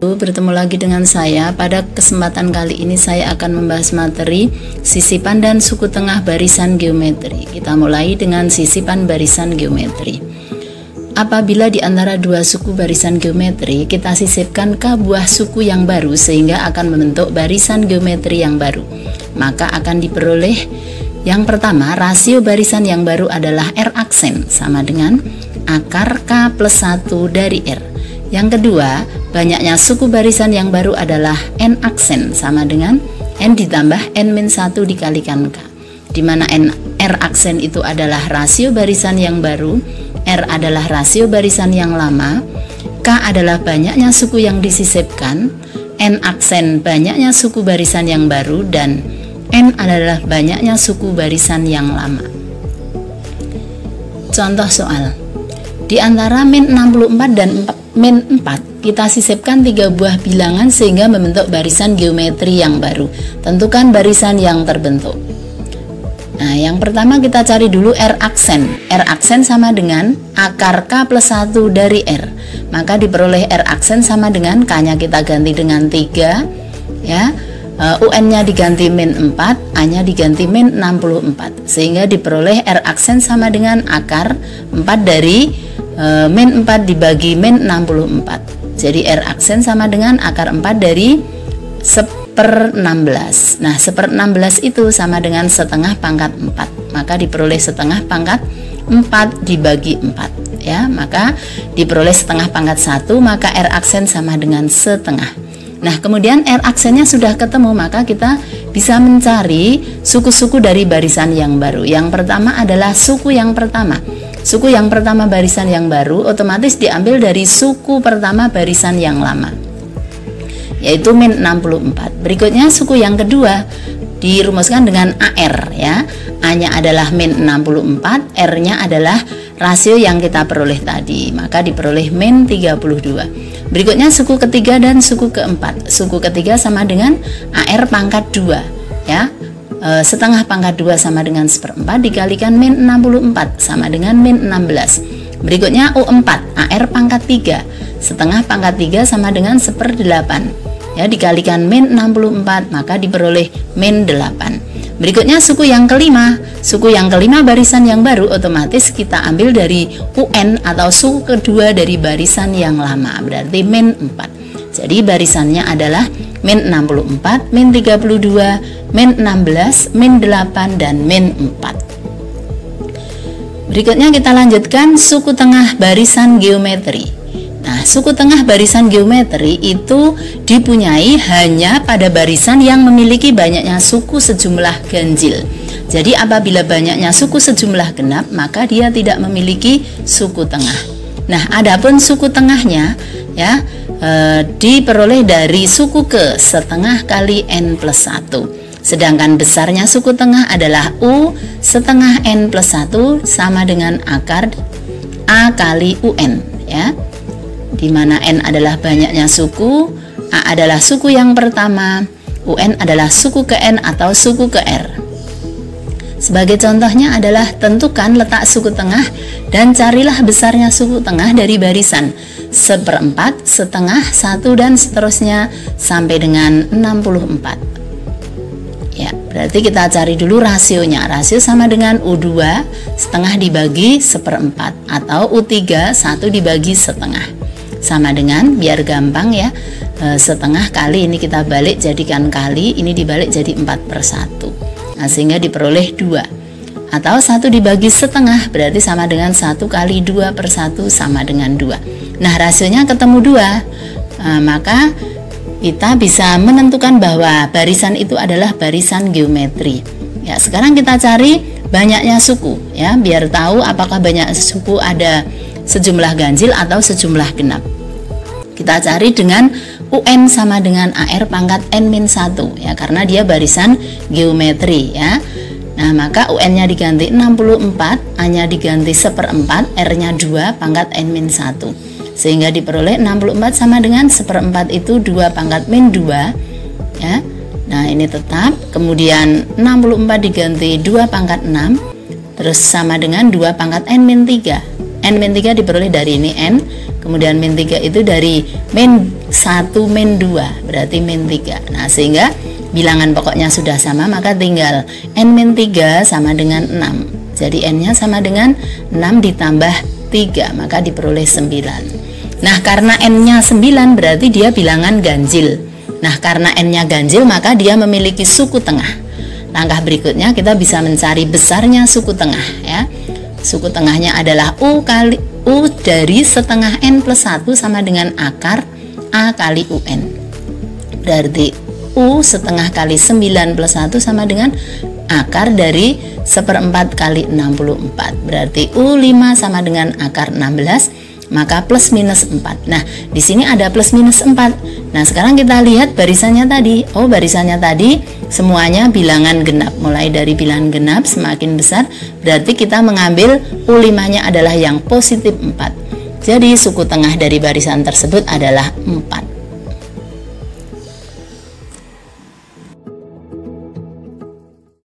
wabarakatuh. Bertemu lagi dengan saya. Pada kesempatan kali ini saya akan membahas materi sisipan dan suku tengah barisan geometri. Kita mulai dengan sisipan barisan geometri. Apabila di antara dua suku barisan geometri kita sisipkan ke buah suku yang baru sehingga akan membentuk barisan geometri yang baru, maka akan diperoleh yang pertama, rasio barisan yang baru adalah R aksen sama dengan akar K plus 1 dari R. Yang kedua, banyaknya suku barisan yang baru adalah N aksen sama dengan N ditambah N-1 dikalikan K, di mana R aksen itu adalah rasio barisan yang baru, R adalah rasio barisan yang lama, K adalah banyaknya suku yang disisipkan, N aksen banyaknya suku barisan yang baru, dan N adalah banyaknya suku barisan yang lama. Contoh soal. Di antara min 64 dan min 4, kita sisipkan 3 buah bilangan sehingga membentuk barisan geometri yang baru. Tentukan barisan yang terbentuk. Nah, yang pertama kita cari dulu R aksen. R aksen sama dengan akar K plus 1 dari R. Maka diperoleh R aksen sama dengan K-nya kita ganti dengan 3, ya. UN-nya diganti min 4, A-nya diganti min 64, sehingga diperoleh R aksen sama dengan akar 4 dari min 4 dibagi min 64. Jadi R aksen sama dengan akar 4 dari 1/16. Nah, 1/16 itu sama dengan setengah pangkat 4, maka diperoleh setengah pangkat 4 dibagi 4, ya. Maka diperoleh setengah pangkat 1, maka R aksen sama dengan setengah. Nah, kemudian R aksennya sudah ketemu, maka kita bisa mencari suku-suku dari barisan yang baru. Yang pertama adalah suku yang pertama. Suku yang pertama barisan yang baru otomatis diambil dari suku pertama barisan yang lama, yaitu min 64. Berikutnya suku yang kedua dirumuskan dengan AR, ya. A-nya adalah min 64, R-nya adalah rasio yang kita peroleh tadi, maka diperoleh min 32. Berikutnya suku ketiga dan suku keempat. Suku ketiga sama dengan AR pangkat 2, ya. Setengah pangkat 2 sama dengan 1/4 dikalikan min 64 sama dengan min 16. Berikutnya U4, AR pangkat 3. Setengah pangkat 3 sama dengan 1/8. Ya, dikalikan min 64 maka diperoleh min 8. Berikutnya suku yang kelima. Suku yang kelima barisan yang baru otomatis kita ambil dari UN atau suku kedua dari barisan yang lama, berarti min 4. Jadi barisannya adalah min 64, min 32, min 16, min 8, dan min 4. Berikutnya kita lanjutkan suku tengah barisan geometri. Nah, suku tengah barisan geometri itu dipunyai hanya pada barisan yang memiliki banyaknya suku sejumlah ganjil. Jadi apabila banyaknya suku sejumlah genap, maka dia tidak memiliki suku tengah. Nah, adapun suku tengahnya, ya, diperoleh dari suku ke setengah kali N plus 1. Sedangkan besarnya suku tengah adalah U setengah N plus 1 sama dengan akar A kali UN, ya. Di mana N adalah banyaknya suku, A adalah suku yang pertama, UN adalah suku ke N atau suku ke R. Sebagai contohnya adalah tentukan letak suku tengah dan carilah besarnya suku tengah dari barisan 1/4, setengah, 1, dan seterusnya sampai dengan 64. Ya, berarti kita cari dulu rasionya. Rasio sama dengan U2 setengah dibagi 1/4 atau U3 1 dibagi setengah. Sama dengan, biar gampang ya, setengah kali ini kita balik jadikan kali, ini dibalik jadi 4/1. Nah, sehingga diperoleh 2. Atau 1 dibagi setengah berarti sama dengan 1 kali 2/1 sama dengan 2. Nah, rasionya ketemu 2. Maka kita bisa menentukan bahwa barisan itu adalah barisan geometri. Ya, sekarang kita cari banyaknya suku, ya, biar tahu apakah banyak suku ada sejumlah ganjil atau sejumlah genap. Kita cari dengan UN sama dengan AR pangkat N-1, ya, karena dia barisan geometri, ya. Nah, maka UN-nya diganti 64, A-nya diganti 1/4, R-nya 2 pangkat N-1. Sehingga diperoleh 64 sama dengan 1/4 itu 2 pangkat min 2, ya. Nah, ini tetap. Kemudian 64 diganti 2 pangkat 6, terus sama dengan 2 pangkat N-3. N-3 diperoleh dari ini N, kemudian min 3 itu dari min 1 min 2 berarti min 3. Nah, sehingga bilangan pokoknya sudah sama, maka tinggal n min 3 sama dengan 6. Jadi n-nya sama dengan 6 ditambah 3, maka diperoleh 9. Nah, karena n-nya 9 berarti dia bilangan ganjil. Nah, karena n-nya ganjil maka dia memiliki suku tengah. Langkah berikutnya kita bisa mencari besarnya suku tengah ya. Suku tengahnya adalah U dari setengah n plus 1 sama dengan akar A kali UN. Berarti U setengah kali 9 plus 1 sama dengan akar dari 1/4 kali 64. Berarti U5 sama dengan akar 16, maka plus minus 4. Nah, di sini ada plus minus 4. Nah, sekarang kita lihat barisannya tadi. Oh, barisannya tadi semuanya bilangan genap. Mulai dari bilangan genap semakin besar, berarti kita mengambil U5-nya adalah yang positif 4. Jadi suku tengah dari barisan tersebut adalah 4.